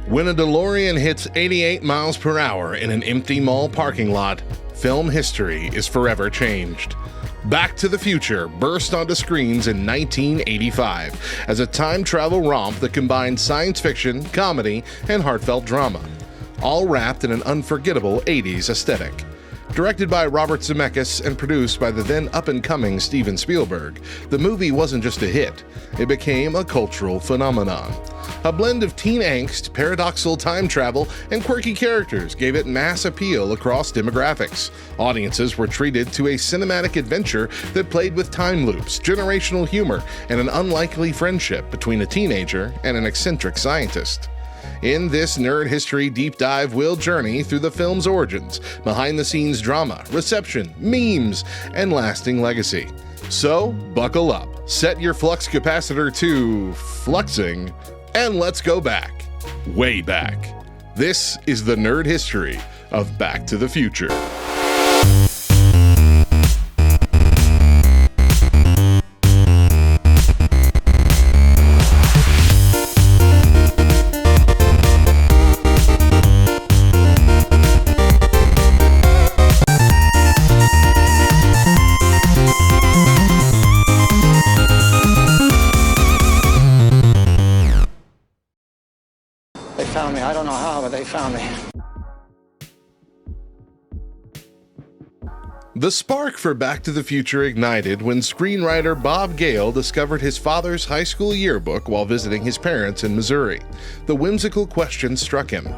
When a DeLorean hits 88 miles per hour in an empty mall parking lot, film history is forever changed. Back to the Future burst onto screens in 1985 as a time travel romp that combined science fiction, comedy, and heartfelt drama, all wrapped in an unforgettable 80s aesthetic. Directed by Robert Zemeckis and produced by the then up-and-coming Steven Spielberg, the movie wasn't just a hit, it became a cultural phenomenon. A blend of teen angst, paradoxical time travel, and quirky characters gave it mass appeal across demographics. Audiences were treated to a cinematic adventure that played with time loops, generational humor, and an unlikely friendship between a teenager and an eccentric scientist. In this Nerd History Deep Dive, we'll journey through the film's origins, behind-the-scenes drama, reception, memes, and lasting legacy. So, buckle up, set your flux capacitor to fluxing, and let's go back, way back. This is the Nerd History of Back to the Future. I don't know how, but they found me. The spark for Back to the Future ignited when screenwriter Bob Gale discovered his father's high school yearbook while visiting his parents in Missouri. The whimsical question struck him: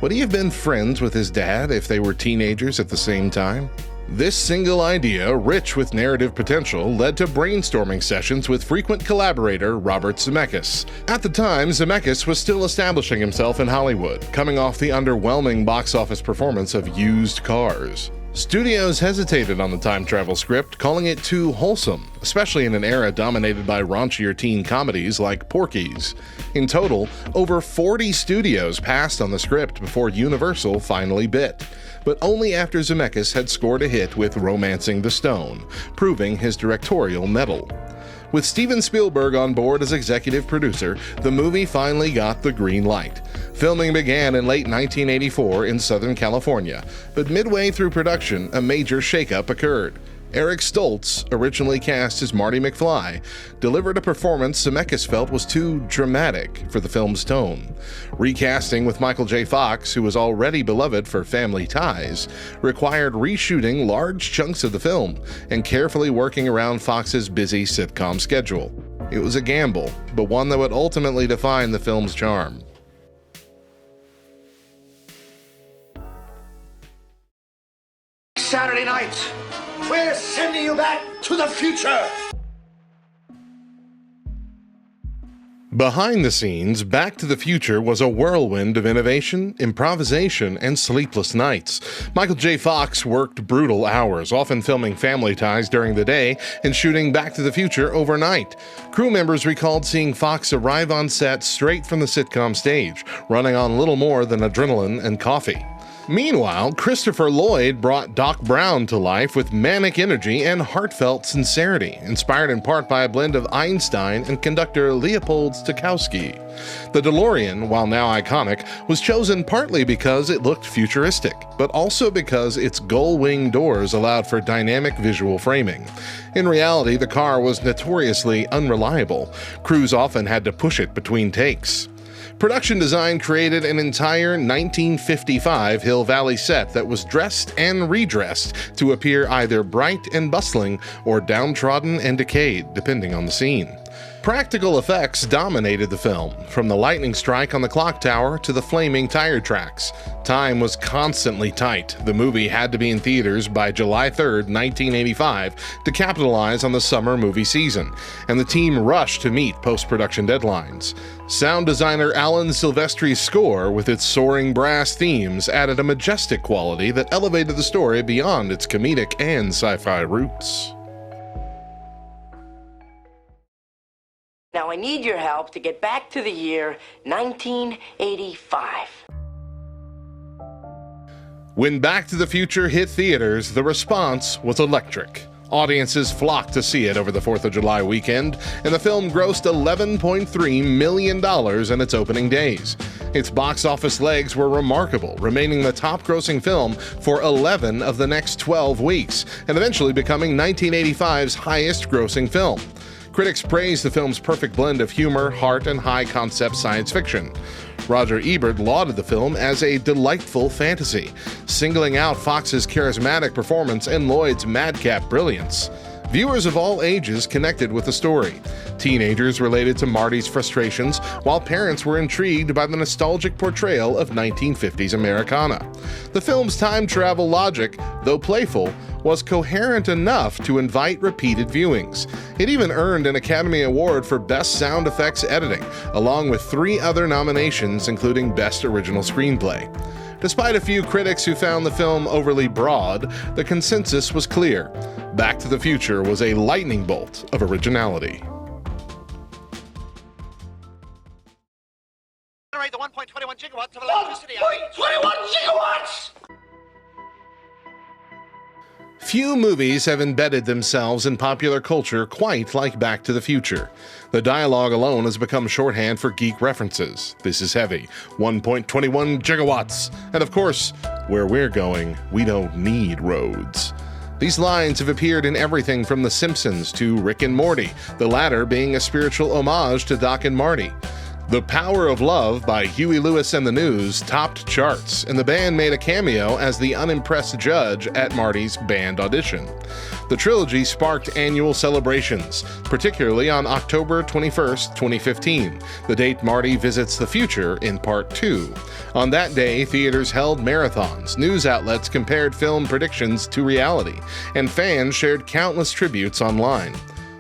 would he have been friends with his dad if they were teenagers at the same time? This single idea, rich with narrative potential, led to brainstorming sessions with frequent collaborator Robert Zemeckis. At the time, Zemeckis was still establishing himself in Hollywood, coming off the underwhelming box office performance of Used Cars. Studios hesitated on the time travel script, calling it too wholesome, especially in an era dominated by raunchier teen comedies like Porky's. In total, over 40 studios passed on the script before Universal finally bit, but only after Zemeckis had scored a hit with Romancing the Stone, proving his directorial mettle. With Steven Spielberg on board as executive producer, the movie finally got the green light. Filming began in late 1984 in Southern California, but midway through production, a major shakeup occurred. Eric Stoltz, originally cast as Marty McFly, delivered a performance Zemeckis felt was too dramatic for the film's tone. Recasting with Michael J. Fox, who was already beloved for Family Ties, required reshooting large chunks of the film and carefully working around Fox's busy sitcom schedule. It was a gamble, but one that would ultimately define the film's charm. Saturday night, we're sending you back to the future. Behind the scenes, Back to the Future was a whirlwind of innovation, improvisation, and sleepless nights. Michael J. Fox worked brutal hours, often filming Family Ties during the day and shooting Back to the Future overnight. Crew members recalled seeing Fox arrive on set straight from the sitcom stage, running on little more than adrenaline and coffee. Meanwhile, Christopher Lloyd brought Doc Brown to life with manic energy and heartfelt sincerity, inspired in part by a blend of Einstein and conductor Leopold Stokowski. The DeLorean, while now iconic, was chosen partly because it looked futuristic, but also because its gull-wing doors allowed for dynamic visual framing. In reality, the car was notoriously unreliable. Crews often had to push it between takes. Production design created an entire 1955 Hill Valley set that was dressed and redressed to appear either bright and bustling or downtrodden and decayed, depending on the scene. Practical effects dominated the film, from the lightning strike on the clock tower to the flaming tire tracks. Time was constantly tight. The movie had to be in theaters by July 3, 1985, to capitalize on the summer movie season, and the team rushed to meet post-production deadlines. Sound designer Alan Silvestri's score, with its soaring brass themes, added a majestic quality that elevated the story beyond its comedic and sci-fi roots. Now I need your help to get back to the year 1985. When Back to the Future hit theaters, the response was electric. Audiences flocked to see it over the 4th of July weekend, and the film grossed $11.3 million in its opening days. Its box office legs were remarkable, remaining the top-grossing film for 11 of the next 12 weeks, and eventually becoming 1985's highest-grossing film. Critics praised the film's perfect blend of humor, heart, and high-concept science fiction. Roger Ebert lauded the film as a delightful fantasy, singling out Fox's charismatic performance and Lloyd's madcap brilliance. Viewers of all ages connected with the story. Teenagers related to Marty's frustrations, while parents were intrigued by the nostalgic portrayal of 1950s Americana. The film's time travel logic, though playful, was coherent enough to invite repeated viewings. It even earned an Academy Award for Best Sound Effects Editing, along with 3 other nominations, including Best Original Screenplay. Despite a few critics who found the film overly broad, the consensus was clear. Back to the Future was a lightning bolt of originality. Generate the 1.21 gigawatts of electricity. 1.21 gigawatts! Few movies have embedded themselves in popular culture quite like Back to the Future. The dialogue alone has become shorthand for geek references. This is heavy. 1.21 gigawatts. And of course, where we're going, we don't need roads. These lines have appeared in everything from The Simpsons to Rick and Morty, the latter being a spiritual homage to Doc and Marty. The Power of Love by Huey Lewis and the News topped charts, and the band made a cameo as the unimpressed judge at Marty's band audition. The trilogy sparked annual celebrations, particularly on October 21st, 2015, the date Marty visits the future in Part 2. On that day, theaters held marathons, news outlets compared film predictions to reality, and fans shared countless tributes online.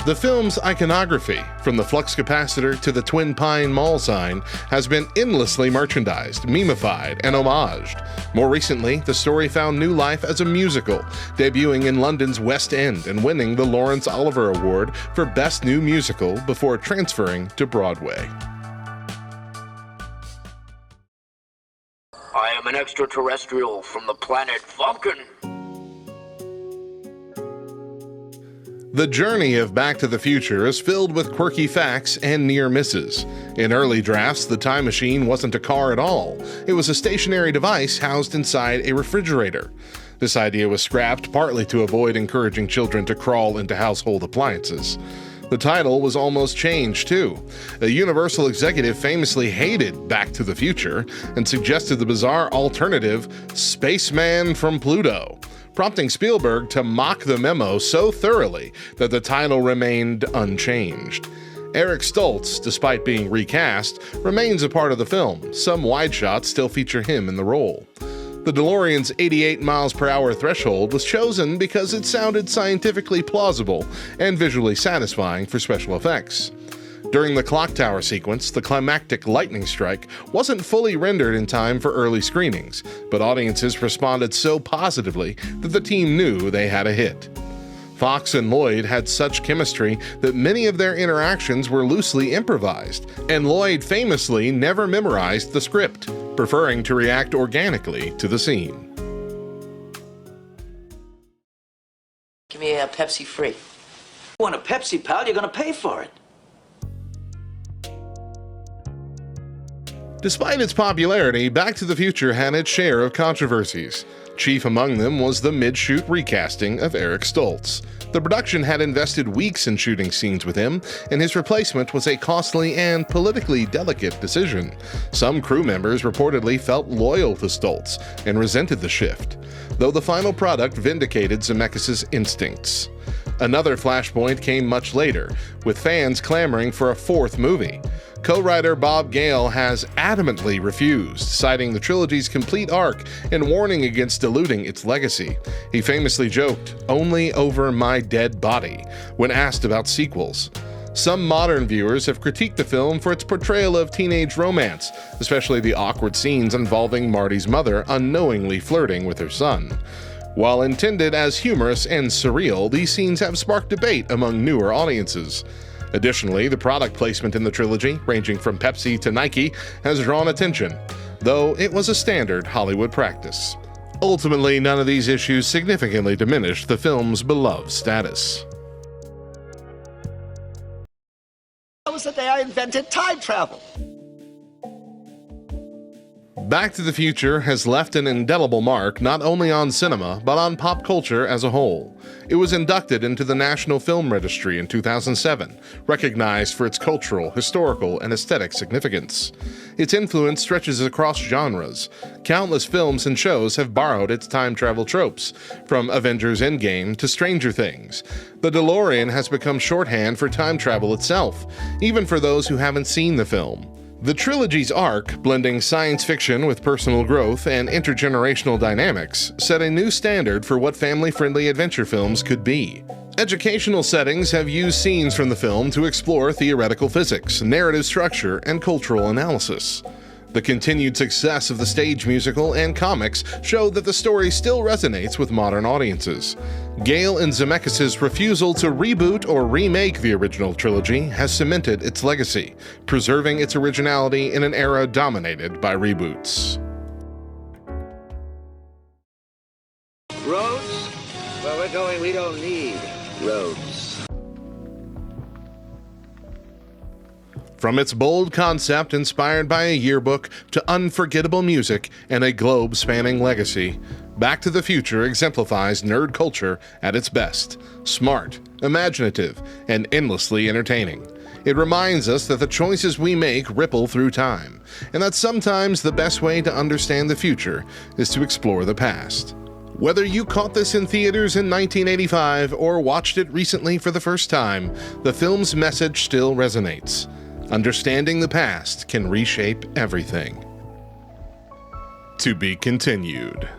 The film's iconography, from the flux capacitor to the Twin Pine Mall sign, has been endlessly merchandised, memeified, and homaged. More recently, the story found new life as a musical, debuting in London's West End and winning the Laurence Olivier Award for Best New Musical before transferring to Broadway. I am an extraterrestrial from the planet Vulcan. The journey of Back to the Future is filled with quirky facts and near misses. In early drafts, the time machine wasn't a car at all. It was a stationary device housed inside a refrigerator. This idea was scrapped partly to avoid encouraging children to crawl into household appliances. The title was almost changed, too. A Universal executive famously hated Back to the Future and suggested the bizarre alternative, Spaceman from Pluto, prompting Spielberg to mock the memo so thoroughly that the title remained unchanged. Eric Stoltz, despite being recast, remains a part of the film. Some wide shots still feature him in the role. The DeLorean's 88 miles per hour threshold was chosen because it sounded scientifically plausible and visually satisfying for special effects. During the clock tower sequence, the climactic lightning strike wasn't fully rendered in time for early screenings, but audiences responded so positively that the team knew they had a hit. Fox and Lloyd had such chemistry that many of their interactions were loosely improvised, and Lloyd famously never memorized the script, preferring to react organically to the scene. Give me a Pepsi free. You want a Pepsi, pal? You're gonna pay for it. Despite its popularity, Back to the Future had its share of controversies. Chief among them was the mid-shoot recasting of Eric Stoltz. The production had invested weeks in shooting scenes with him, and his replacement was a costly and politically delicate decision. Some crew members reportedly felt loyal to Stoltz and resented the shift, though the final product vindicated Zemeckis' instincts. Another flashpoint came much later, with fans clamoring for a fourth movie. Co-writer Bob Gale has adamantly refused, citing the trilogy's complete arc and warning against diluting its legacy. He famously joked, "Only over my dead body," when asked about sequels. Some modern viewers have critiqued the film for its portrayal of teenage romance, especially the awkward scenes involving Marty's mother unknowingly flirting with her son. While intended as humorous and surreal, these scenes have sparked debate among newer audiences. Additionally, the product placement in the trilogy, ranging from Pepsi to Nike, has drawn attention, though it was a standard Hollywood practice. Ultimately, none of these issues significantly diminished the film's beloved status. That was the day I invented time travel. Back to the Future has left an indelible mark not only on cinema, but on pop culture as a whole. It was inducted into the National Film Registry in 2007, recognized for its cultural, historical, and aesthetic significance. Its influence stretches across genres. Countless films and shows have borrowed its time travel tropes, from Avengers Endgame to Stranger Things. The DeLorean has become shorthand for time travel itself, even for those who haven't seen the film. The trilogy's arc, blending science fiction with personal growth and intergenerational dynamics, set a new standard for what family-friendly adventure films could be. Educational settings have used scenes from the film to explore theoretical physics, narrative structure, and cultural analysis. The continued success of the stage musical and comics show that the story still resonates with modern audiences. Gale and Zemeckis' refusal to reboot or remake the original trilogy has cemented its legacy, preserving its originality in an era dominated by reboots. Roads? Where we're going, we don't need roads. From its bold concept inspired by a yearbook to unforgettable music and a globe-spanning legacy, Back to the Future exemplifies nerd culture at its best: smart, imaginative, and endlessly entertaining. It reminds us that the choices we make ripple through time, and that sometimes the best way to understand the future is to explore the past. Whether you caught this in theaters in 1985 or watched it recently for the first time, the film's message still resonates. Understanding the past can reshape everything. To be continued.